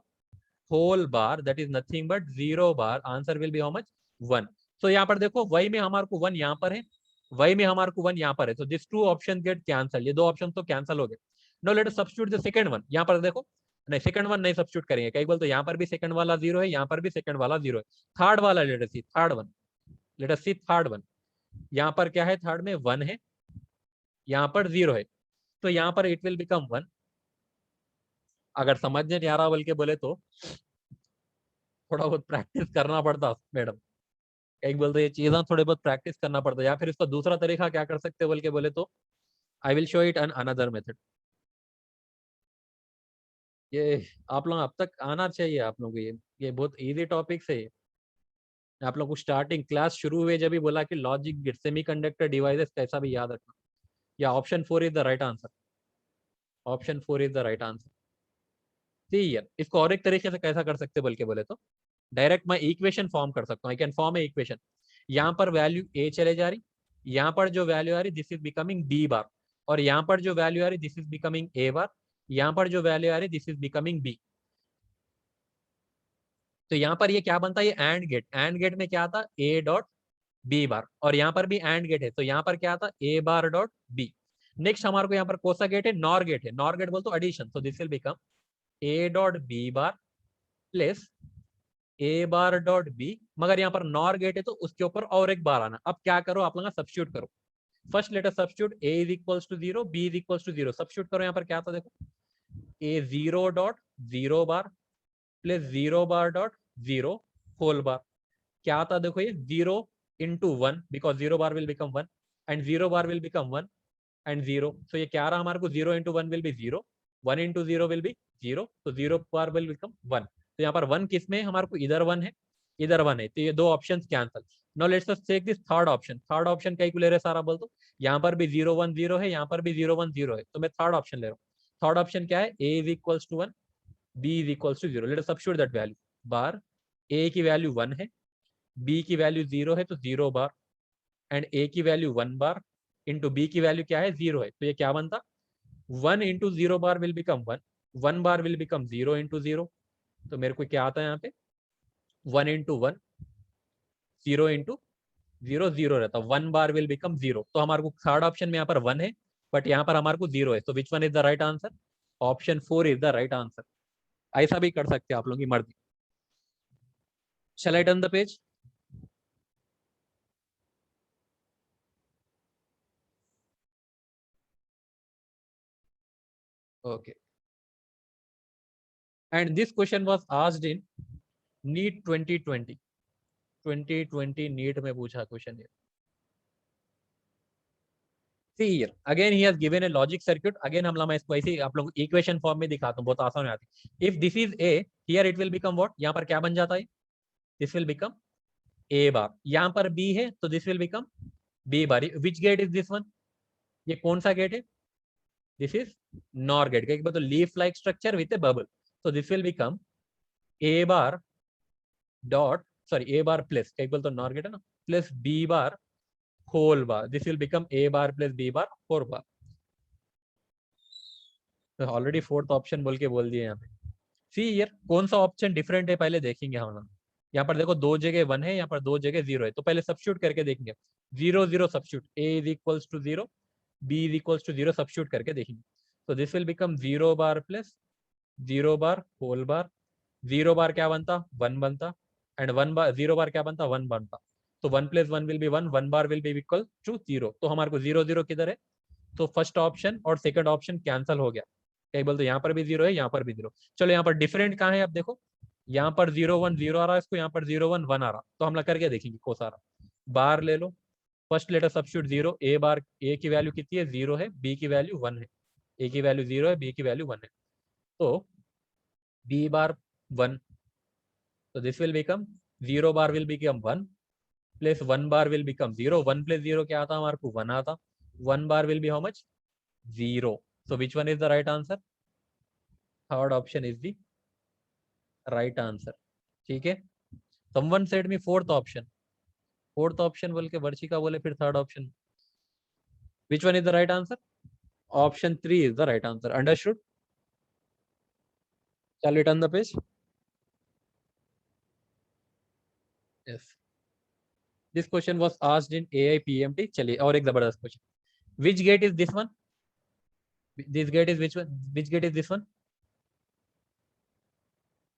whole bar that is nothing but 0 bar, answer will be how much 1। तो यहाँ पर देखो y में हमारे को 1 यहाँ पर है, y में हमारे को 1 यहाँ पर है, तो this two option gate cancel, ये दो ऑप्शन तो कैंसल हो गए। No let us substitute the second one, यहाँ पर देखो नहीं सेकंड वन नहीं सब्स्टिट्यूट करेंगे, कई बोल तो यहाँ पर भी सेकंड वाला 0 है, यहाँ पर भी सेकंड वाला 0 है। थर्ड वाला लेट अस सी, थर्ड वन, लेट अस सी थर्ड वन। यहाँ पर क्या है, थर्ड में 1 है, यहाँ पर 0 है, तो यहाँ पर इट विल बिकम 1। अगर समझने नहीं आ रहा बल्कि बोले तो थोड़ा बहुत प्रैक्टिस करना पड़ता मैडम, एक बोलते ये चीजें थोड़े बहुत प्रैक्टिस करना पड़ता है, या फिर इसका दूसरा तरीका क्या कर सकते बोल के बोले तो I will show it an another method. ये आप लोग अब तक आना चाहिए आप लोगों को, ये बहुत इजी टॉपिक है। आप लोग को स्टार्टिंग क्लास शुरू हुए जब भी बोला कि लॉजिक गेट सेमीकंडक्टर डिवाइसेस कैसा भी याद रखना, या option 4 is the right answer, option 4 is the right answer. ठीक है, इसको और एक तरीके से कैसा कर सकते बल्कि बोले तो डायरेक्ट मैं इक्वेशन फॉर्म कर सकता हूँ, I can form A equation. यहाँ पर वैल्यू ए चले जा रही, यहाँ पर जो वैल्यू आ रही this is becoming B bar, और यहाँ पर जो वैल्यू आ रही this is becoming A bar, यहाँ पर जो वैल्यू आ रही दिस इज बिकमिंग बी। तो यहाँ पर ये क्या बनता है, ये एंड गेट, एंड गेट में क्या आता ए डॉट बी बार, और यहाँ पर भी एंड गेट है, तो यहाँ पर क्या आता A bar dot B. Next हमारे को यहाँ पर कौन सा गेट है, नॉर गेट है, नॉर गेट बोल तो एडिशन, तो this will become A dot B bar plus A bar dot B, मगर यहाँ पर नॉर गेट है तो उसके ऊपर और एक बार आना। अब क्या करो आप लोग सब्स्टिट्यूट करो, first letter substitute A is equals to 0, B is equals to 0, substitute करो। यहाँ पर क्या था देखो, A 0 dot 0 bar plus 0 bar dot 0 whole bar, क्या आता देखो ये 0 into 1 because 0 bar will become 1 and 0 bar will become 1 and 0, तो ये क्या रहा हमारे को 0 into 1 will be 0, 1 into 0 will be 0, तो 0 बार विल बिकम 1। तो यहाँ पर 1 किस में हमारे को, इधर 1 है, इधर 1 है, तो ये दो options cancel. Now let's us take this third option, third option calculator सारा बोल दो, यहाँ पर भी 0 1 0 है, यहाँ पर भी 0 1 0 है, तो मैं थर्ड ऑप्शन ले रहा हूँ। थर्ड ऑप्शन क्या है, A is equals to 1, B is equals to 0, let us substitute that value bar, A की वैल्यू 1 है, बी की वैल्यू 0 है तो 0 बार, एंड ए की वैल्यू 1 बार इंटू बी की वैल्यू क्या है 0 है, तो ये क्या बनता 1 into 0 bar will become 1, 1 bar will become 0 into 0, तो मेरे को क्या आता है यहाँ पे 1 इंटू 1 0 इंटू 0 0 रहता, 1 बार विल बिकम 0, तो हमारे को थर्ड ऑप्शन में यहाँ पर 1 है बट यहाँ पर हमारे को 0 है, तो which one is the right answer, option 4 is the right answer. ऐसा भी कर सकते हैं आप लोगों की मर्जी। Shall I turn the page? Okay, and this question was asked in NEET 2020, 2020 NEET में पूछा क्वेश्चन ये। See here, again he has given a logic circuit. Again मैं इसको ऐसे आप लोगों को इक्वेशन फॉर्म में दिखाता हूँ, बहुत आसान है आती। If this is A, here it will become what? यहाँ पर क्या बन जाता है? This will become A बार। यहाँ पर B है तो this will become B bar. Which gate is this one? ये कौन सा गेट है? This is NOR gate। क्या बोलते leaf like structure with a bubble. So this will become A bar dot sorry A bar plus क्या बोलते NOR gate है ना, plus B bar whole bar, this will become A bar plus B bar 4 bar. Already fourth option बोल के बोल दिए यहाँ पे। सी यार कौन सा ऑप्शन डिफरेंट है पहले देखेंगे हम लोग। यहाँ पर देखो दो जगह 1 है, यहाँ पर दो जगह 0 है, तो पहले सब्स्टिट्यूट करके देखेंगे। 0 0 substitute, A is equals to 0, B is equals to 0 substitute करके देखेंगे, तो this will become 0 bar plus 0 bar whole bar, 0 bar क्या बनता 1 बनता, एंड 1 बार 0 बार क्या बनता 1 बनता, तो 1 plus 1 will be 1, 1 bar will be equal to 0, तो हमारे को 0 0 किधर है, तो फर्स्ट ऑप्शन और सेकंड ऑप्शन कैंसल हो गया। क्या बोलते यहाँ पर भी 0 है, यहाँ पर भी 0। चलो यहाँ पर डिफरेंट कहाँ है, अब देखो यहाँ पर 0 1 0 आ रहा है, इसको यहाँ पर 0 1 1 आ रहा, तो हम लोग करके देखेंगे कौन सा आ रहा। बार ले लो, first letter substitute 0, A bar A की वैल्यू कितनी है 0 है, बी की वैल्यू 1 है, ए की वैल्यू 0 है, बी की वैल्यू 1 है, तो बी बार 1, तो this will become 0 bar will become 1 plus 1 bar will become 0, 1 plus 0 क्या आता हमारे को 1 आता, 1 bar will be how much 0, so which one is the right answer? Third option is the right answer। ठीक है, someone said me fourth option, fourth option बोल के वर्षिका बोले फिर third option, which one is the right answer? Option 3 is the right answer। Understood? Shall we turn the page? Yes. This question was asked in AI PMT. चलिए और एक जबरदस्त question. Which gate is this one? This gate is which one? Which gate is this one?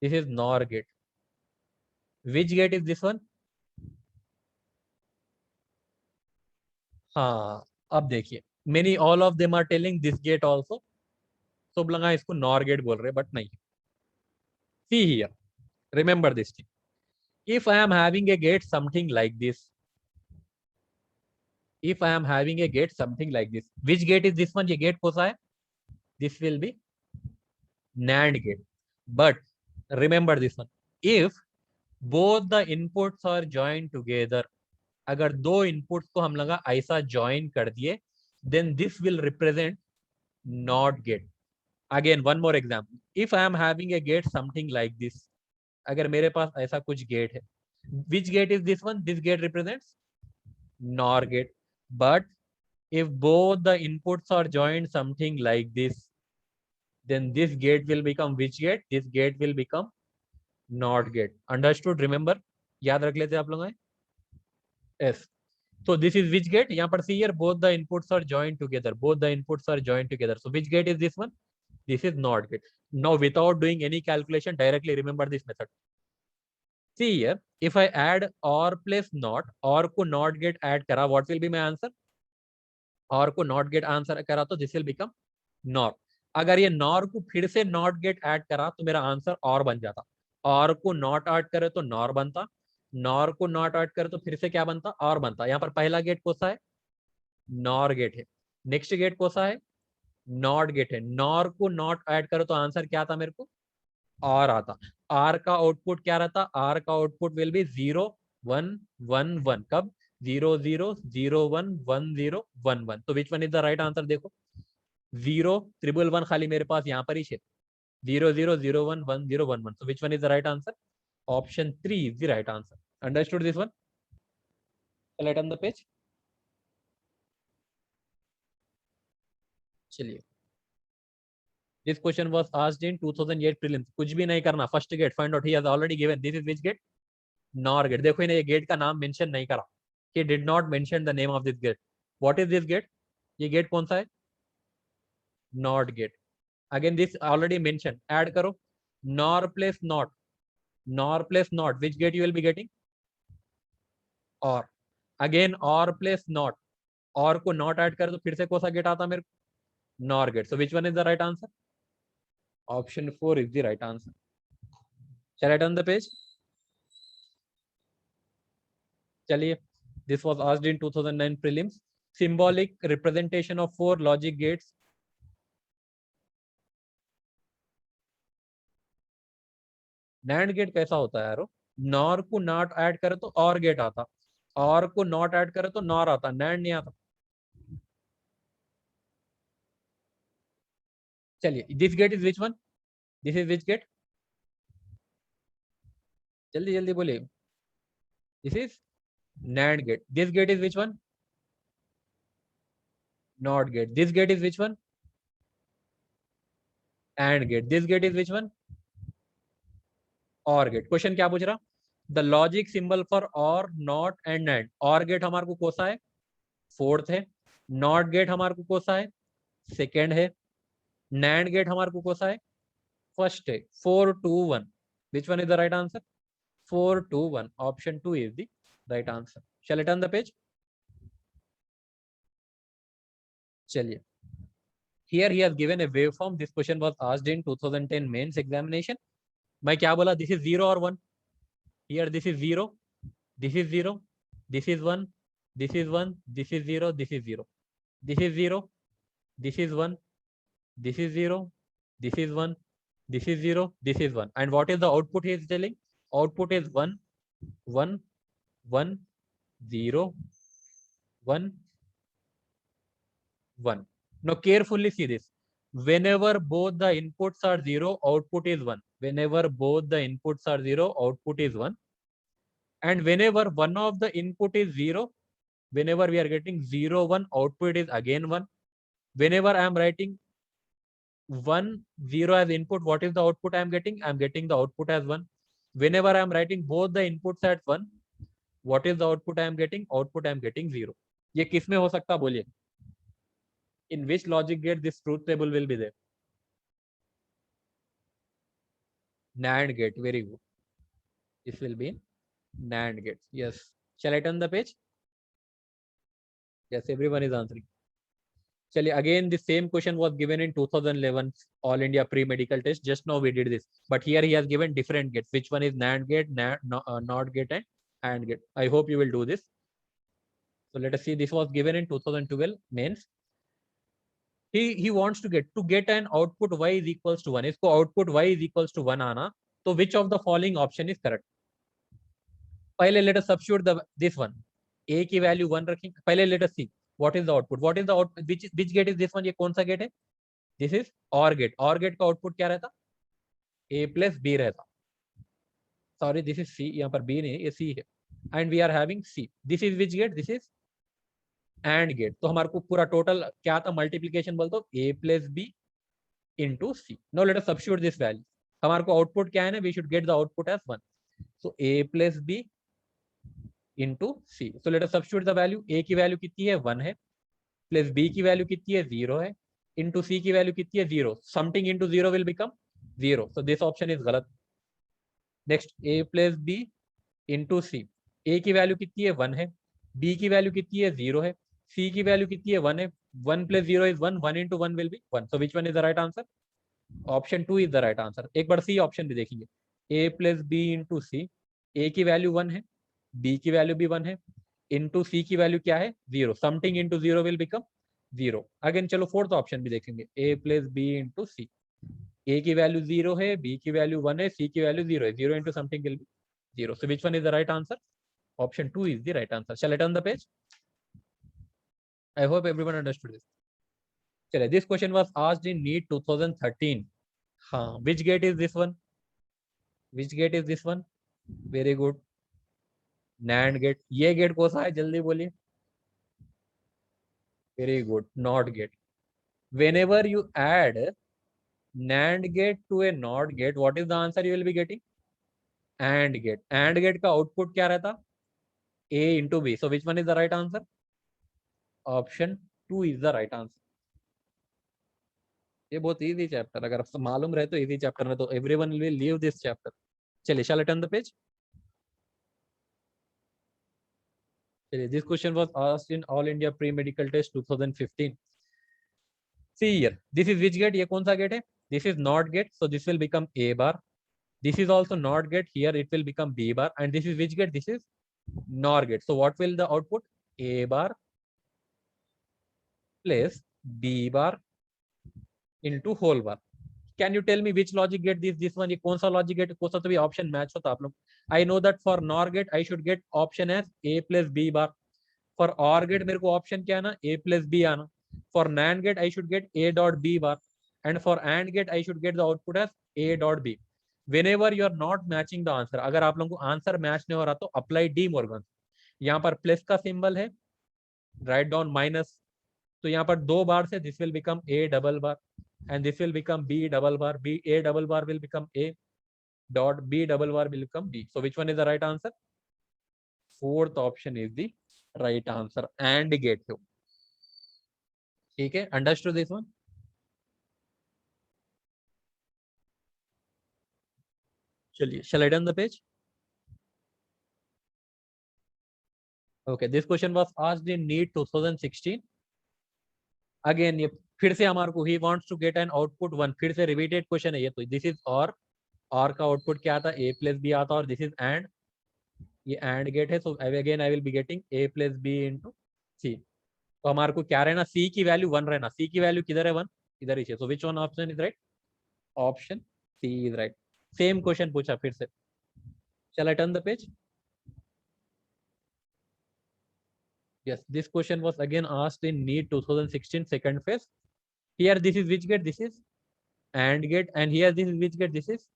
This is NOR gate. Which gate is this one? हाँ, अब देखिए, many all of them are telling this gate also. सब लगा इसको NOR gate बोल रहे, but नहीं. See here, remember this thing. If I am having a gate something like this, if I am having a gate something like this, which gate is this one? ये gate कौन सा है? This will be NAND gate. But remember this one. If both the inputs are joined together, अगर दो inputs को हम लगा ऐसा join कर दिए, then this will represent NOT gate. Again, one more example. If I am having a gate something like this, अगर मेरे पास ऐसा कुछ gate है, which gate is this one? This gate represents NOR gate. But if both the inputs are joined something like this, then this gate will become which gate? This gate will become NOT gate. Understood? Remember? याद रख लेते आप लोग हैं? Yes. So this is which gate? यहाँ पर see here, both the inputs are joined together. Both the inputs are joined together. So which gate is this one? This is NOT gate. Now without doing any calculation, directly remember this method. See here, if I add OR plus NOT, OR को NOT gate add करा, what will be my answer? OR को NOT gate answer करा तो this will become NOR. अगर ये NOR को फिर से NOT gate add करा तो मेरा आंसर OR बन जाता. OR को NOT add करे तो NOR बनता. NOR को NOT add करे तो फिर से क्या बनता? OR बनता. यहाँ पर पहला गेट कौन सा है? NOR गेट है. नेक्स्ट गेट कौन सा है? NOT गेट है. NOR को NOT add करो तो आंसर क्या आता मेरे को? OR आता. R का आउटपुट क्या रहता? R का आउटपुट विल बी 0 1 1 1. कब? 0 0 0 1 1 0 1 1. तो which one is the right answer? देखो 0 ट्रिपल 1 खाली मेरे पास यहाँ पर ही है. 0 0 0 1 1 0 1 1. So which one is the right answer? Option 3 is the right answer. Understood this one? Shall I turn the page? चलिए. This question was asked in 2008 prelims. कुछ भी नहीं करना. First gate find out. He has already given. This is which gate? NOR gate. देखो इन्हें ये gate का नाम मेंशन नहीं करा. He did not mention the name of this gate. What is this gate? ये गेट कौन सा है? NOT gate. Again this already mentioned. Add करो. NOR plus NOT. NOR plus NOT. Which gate you will be getting? OR. Again OR plus NOT. OR को NOT add कर तो फिर से कौन सा गेट आता मेरे को? NOR gate. So which one is the right answer? Option 4 is the right answer. Shall I turn the page? चलिए. This was asked in 2009 prelims. Symbolic representation of 4 logic gates. NAND gate कैसा होता है यारो? NOR को NOT add करे तो OR gate आता. OR को NOT ऐड करे तो NOR आता. NAND नहीं आता. चलिए. This gate is which one? This is which gate? जल्दी जल्दी बोलिए. This is NAND gate. This gate is which one? NOT gate. This gate is which one? AND gate. This gate is which one? OR gate. Question क्या पूछ रहा? The logic symbol for OR, NOT and NAND. OR gate हमारे को कौन सा है? Fourth है. NOT gate हमारे को कौन सा है? सेकेंड है. NAND gate हमारे को कौन सा है? फर्स्ट है. 4 2 1. Which one is the right answer? 4 2 1. Option 2 is the right answer. Shall I turn the page? चलिए. Here he has given a waveform. This question was asked in 2010 mains examination. मैं क्या बोला? This is 0 or 1. Here this is 0. This is 0. This is 1. This is 1. This is 0. This is 0. This is 0. This is 1. This is 0. This is 1. This is 0. This is 1. And what is the output he is telling? Output is 1 1 1 0 1 1. Now carefully see this. Whenever both the inputs are 0, output is 1. Whenever both the inputs are 0, output is 1. And whenever one of the input is 0, whenever we are getting 0 1, output is again 1. Whenever I am writing 1 0 as input, what is the output I am getting? I am getting the output as 1. Whenever I am writing both the inputs at 1, What is the output I am getting? Output I am getting 0. ये किस में हो सकता बोलिए? In which logic gate this truth table will be there? NAND gate. Very good. This will be in NAND gate. Yes. Shall I turn the page? Yes, everyone is answering. चलिए, again the same question was given in 2011 All India pre-medical test. Just now we did this, but here he has given different gates. Which one is NAND gate, NOT gate, and AND gate? I hope you will do this. So let us see. This was given in 2012 mains. He wants to get an output y is equals to 1. इसको output y is equals to 1 आना, तो which of the following option is correct? पहले let us substitute this one. A की value 1 रखेंगे. पहले let us see what is the output. What is the output? Which gate is this one? ये कौन सा gate है? This is OR gate. OR gate का output क्या रहता? A plus B रहता. Sorry, this is C. यहाँ पर B नहीं, ये C है. And we are having C. This is which gate? This is AND gate. तो हमारे को पूरा टोटल क्या था? मल्टीप्लीकेशन बोल दो A plus B into C. Now let us substitute this value. हमारे को आउटपुट क्या है ना? We should get the output as 1. So A plus B into C. So let us substitute the value. A की value कितनी है? 1 है. Plus B की वैल्यू कितनी है? 0 है. into C की वैल्यू कितनी है? 0. Something into 0 will become 0. So this option is गलत. Next, A plus B into C. A की वैल्यू कितनी है? 1 है. B की वैल्यू कितनी है? 0 है. C की वैल्यू कितनी है? 1 है. 1 plus 0 is 1. 1 into 1 will be 1. So which one is the right answer? Option 2 is the right answer. एक बार C option भी देखेंगे. A plus B into C. A की वैल्यू 1 है. B की वैल्यू भी 1 है. into C की वैल्यू क्या है? 0. Something into 0 will become 0. Again चलो फोर्थ ऑप्शन भी देखेंगे. A plus B into C. A की वैल्यू 0 है, B की वैल्यू 1 है, C की वैल्यू 0 है. 0 into something will be 0. So which one is the right answer? Option 2 is the right answer. Shall I turn the page? I hope everyone understood this. चलिए, this question was asked in NEET 2013. हाँ, which gate is this one? Which gate is this one? Very good. NAND gate. ये gate कौन सा है? जल्दी बोलिए. Very good. NOT gate. Whenever you add NAND gate to a NOT gate, what is the answer you will be getting? AND gate. AND gate का output क्या रहता? A into B. So which one is the right answer? Option 2 is the right answer. ये बहुत easy chapter. अगर आपको मालूम रहे तो easy chapter में तो everyone will leave this chapter. चलिए, shall I turn the page? चलिए, this question was asked in All India Pre-Medical Test 2015. See here, this is which gate? ये कौन सा gate है? This is NOT gate, so this will become A bar. This is also NOT gate. Here it will become B bar. And this is which gate? This is NOR gate. So what will the output? A bar plus B bar into whole bar. Can you tell me which logic gate this one? ये कौन सा logic gate? कौन सा तो भी option match होता आप लोग. I know that for NOR gate I should get option as A plus B bar. For OR gate मेरे को option क्या है ना? A plus B आना. For NAND gate I should get A dot B bar. And for AND gate I should get the output as A dot B. Whenever you are not matching the answer, अगर आप लोगों को answer match नहीं हो रहा तो apply De Morgan. यहाँ पर प्लस का सिंबल है, राइट डाउन माइनस. तो यहाँ पर 2 बार से this will become A double bar and this will become B double bar. B A double bar will become A dot B double bar will become B. So which one is the right answer? Fourth option is the right answer. AND gate two. ठीक है, understood this one? चलिए, shall I turn the page? Okay, this question was asked in NEET 2016. Again, ये फिर से हमारे को he wants to get an output 1. फिर से repeated question है ये. तो this is और का आउटपुट क्या आता? A plus B आता. और this is and. ये and gate है. So again I will be getting A plus B into C. तो हमारे को क्या रहना? C की वैल्यू 1 रहना. C की वैल्यू किधर है? 1 इधर ही है. So which one option is right? Option C is right. Same question पूछा फिर से. Shall I turn the page? Yes, this question was again asked in NEET 2016 second phase. Here this is which gate? This is AND gate. And here this is which gate? This is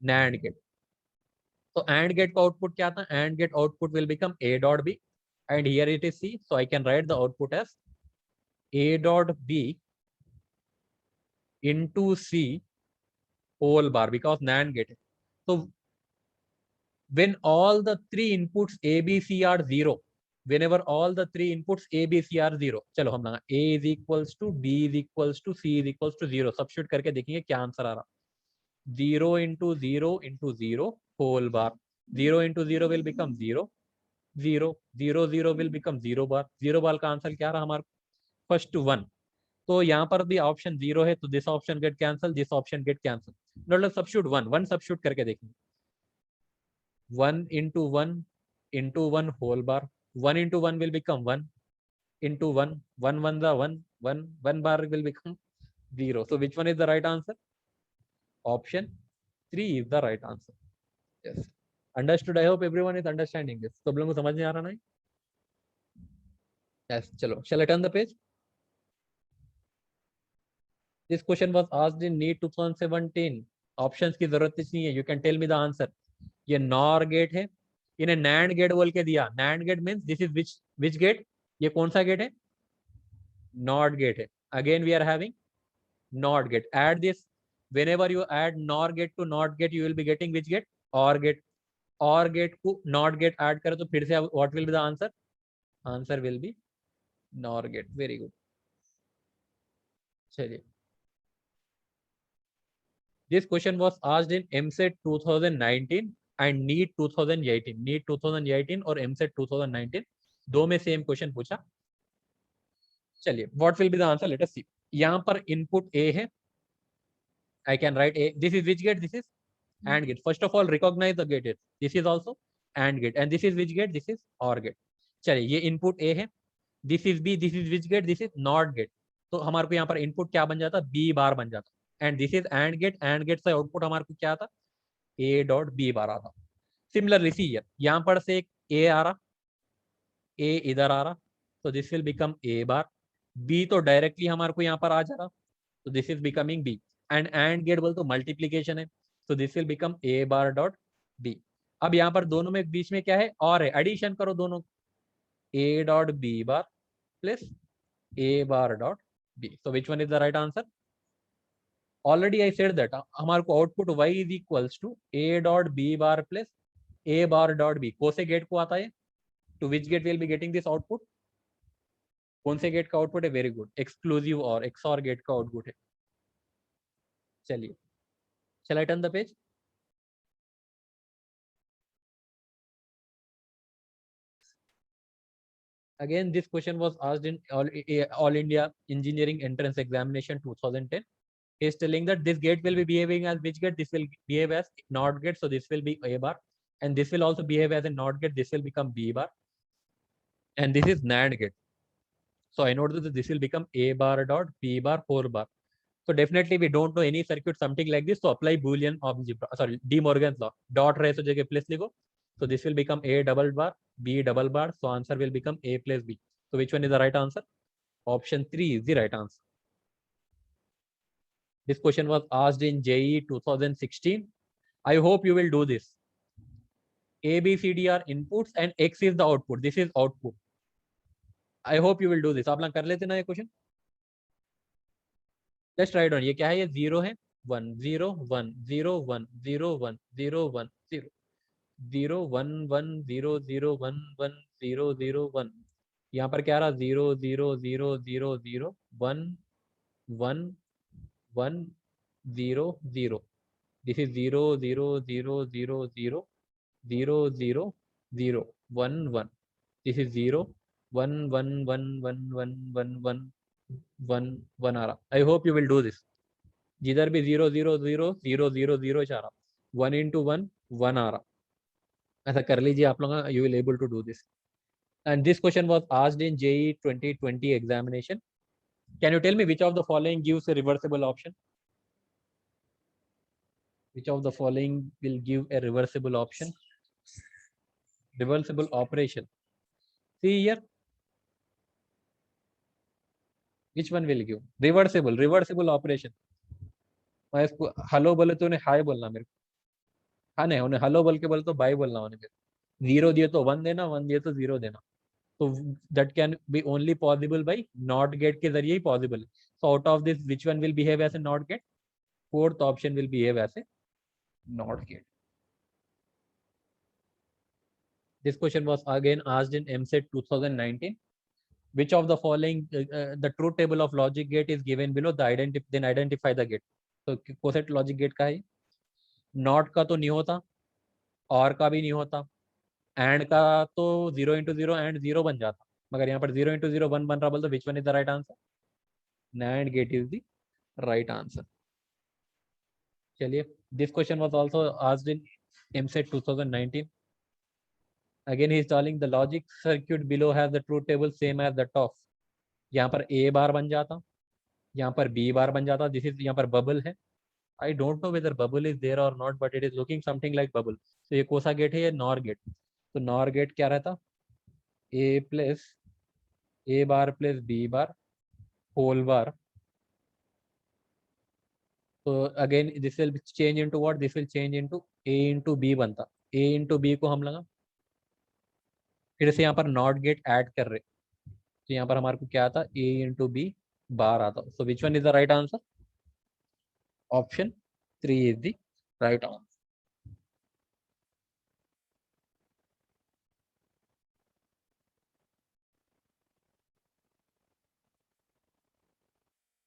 NAND gate. So AND gate का output क्या था? AND gate output will become A dot B. And here it is C. So I can write the output as A dot B into C whole bar because NAND gate. So when all the three inputs A, B, C are 0, whenever all the three inputs A, B, C are 0, चलो हम लगा A is equals to B is equals to C is equals to 0, substitute करके देखेंगे क्या answer आ रहा. 0 into 0 into 0 whole bar. 0 into 0 will become 0. 0 0 0 will become 0 bar. 0 bar का answer क्या रहा हमारा? फर्स्ट 1. तो यहाँ पर भी ऑप्शन 0 है, तो this option gate cancel, this option gate cancel. मतलब सब्स्टिट्यूट 1 सब्स्टिट्यूट करके देखेंगे. 1 into 1 whole bar. 1 into 1 will become 1 into 1. 1 1 the 1 1 1 bar will become 0. So which one is the right answer? Option 3 is the right answer. Yes. Understood? I hope everyone is understanding this. Problem को समझ में आ रहा ना? Yes. चलो. Shall I turn the page? This question was asked in NEET 2017. Options की जरूरत नहीं है. You can tell me the answer. ये NOR gate है. इन्हें NAND gate बोल के दिया. NAND gate means this is which gate? ये कौन सा gate है? NOT gate है. Again we are having NOT gate. Add this. Whenever you add NOR gate to NOT gate, you will be getting which gate? OR gate. OR gate को NOT gate add करो तो फिर से what will be the answer? Answer will be NOR gate. Very good. चलिए. This question was asked in MSET 2019 and NEET 2018. NEET 2018 और MSET 2019 दो में same question पूछा. चलिए, what will be the answer? Let us see. यहाँ पर input A है. I can write A. This is which gate? This is AND gate. First of all, recognize the gate. This is also AND gate. And this is which gate? This is OR gate. चलिए, ये input A है. This is B. This is which gate? This is NOT gate. तो हमारे को यहाँ पर input क्या बन जाता? B बार बन जाता. And this is AND gate. AND gate से output हमारे को क्या आता? A dot B बार आता. Similarly, see here. यहाँ पर से एक A आ रहा, A इधर आ रहा, तो this will become A bar. B तो directly हमारे को यहाँ पर आ जा रहा, तो this is becoming B. And gate बोल तो multiplication है, तो this will become A bar dot B. अब यहाँ पर दोनों में बीच में क्या है? और है. एडिशन करो दोनों. A dot B bar plus A bar dot B. So which one is the right answer? Already I said that हमारे को output Y is equals to A dot B bar plus A bar dot B. कौन से gate को आता है? To which gate will be getting this output? कौन से gate का आउटपुट है? वेरी गुड, एक्सक्लूसिव और XOR गेट का आउटपुट है. चलिए, shall I turn the page? Again, this question was asked in All India Engineering Entrance Examination 2010. He is telling that this gate will be behaving as which gate? This will behave as NOT gate, so this will be A bar, and this will also behave as a NOT gate. This will become B bar, and this is NAND gate. So I know that this will become A bar dot B bar 4 bar. So definitely we don't know any circuit something like this. So apply Boolean algebra. Sorry, De Morgan's law. Dot raise हो जाएगा plus लिखो. So this will become A double bar, B double bar. So answer will become A plus B. So which one is the right answer? Option 3 is the right answer. This question was asked in JEE 2016. I hope you will do this. A, B, C, D are inputs and X is the output. This is output. I hope you will do this. आप लोग कर लेते ना ये question? Let's try it on. ये क्या है? ये 0 है. 1 0 1 0 1 0 1 0 1 0 0 1 1 0 0 1 1 0 0 1. यहाँ पर क्या रहा? 0 0 0 0 0 1 1 1 0 0. This is 0 0 0 0 0 0 0 0 1 1. This is 0 1 1 1 1 1 1 1 1 1 आ रहा. I hope you will do this. जिधर भी 0 0 0 0 0 0 चाह रहा, 1 into 1 1 आ रहा. ऐसा कर लीजिए आप लोग. You will able to do this. And this question was asked in JEE 2020 examination. Can you tell me which of the following gives a reversible option? Which of the following will give a reversible option? Reversible operation. See here. Which one will give? Reversible operation. मैं इसको hello बोले तो उन्हें हाय बोलना मेरे को. हाँ नहीं, उन्हें हेलो बोल के बोले तो बाय बोलना उन्हें. 0 दिए तो 1 देना, 1 दिए तो 0 देना. तो that can be only possible by NOT gate के जरिए ही possible. So out of this, which one will behave as a NOT gate? Fourth option will behave as a NOT gate. This question was again asked in MSET 2019. Which of the following the truth table of logic gate is given below, then identify the gate. तो coset logic gate का है, not का तो नहीं होता, और का भी नहीं होता, एंड का तो 0 × 0 एंड 0 बन जाता, मगर यहाँ पर 0 × 0 1 बन रहा, बोल तो which one is the right answer? NAND gate is the right answer. चलिए, this question was also asked in MSET 2019. Again he is telling the logic circuit below has the truth table same as the top. यहाँ पर A बार बन जाता, यहाँ पर B बार बन जाता. This is यहाँ पर बबल है. I don't know whether bubble is there or not, but it is looking something like bubble. तो ये कौन सा गेट है? ये नॉर गेट. तो नॉर गेट क्या रहता? A bar plus B bar whole bar. तो again this will change into what? This will change into A × B बनता. A × B को हम लगा फिर से यहाँ पर नॉट गेट ऐड कर रहे, तो यहाँ पर हमारे को क्या आता? A × B बार आता. So which one is the right answer? Option 3 is the right answer.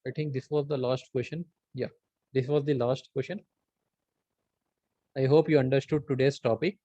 I think this was the last question. Yeah, this was the last question. I hope you understood today's topic.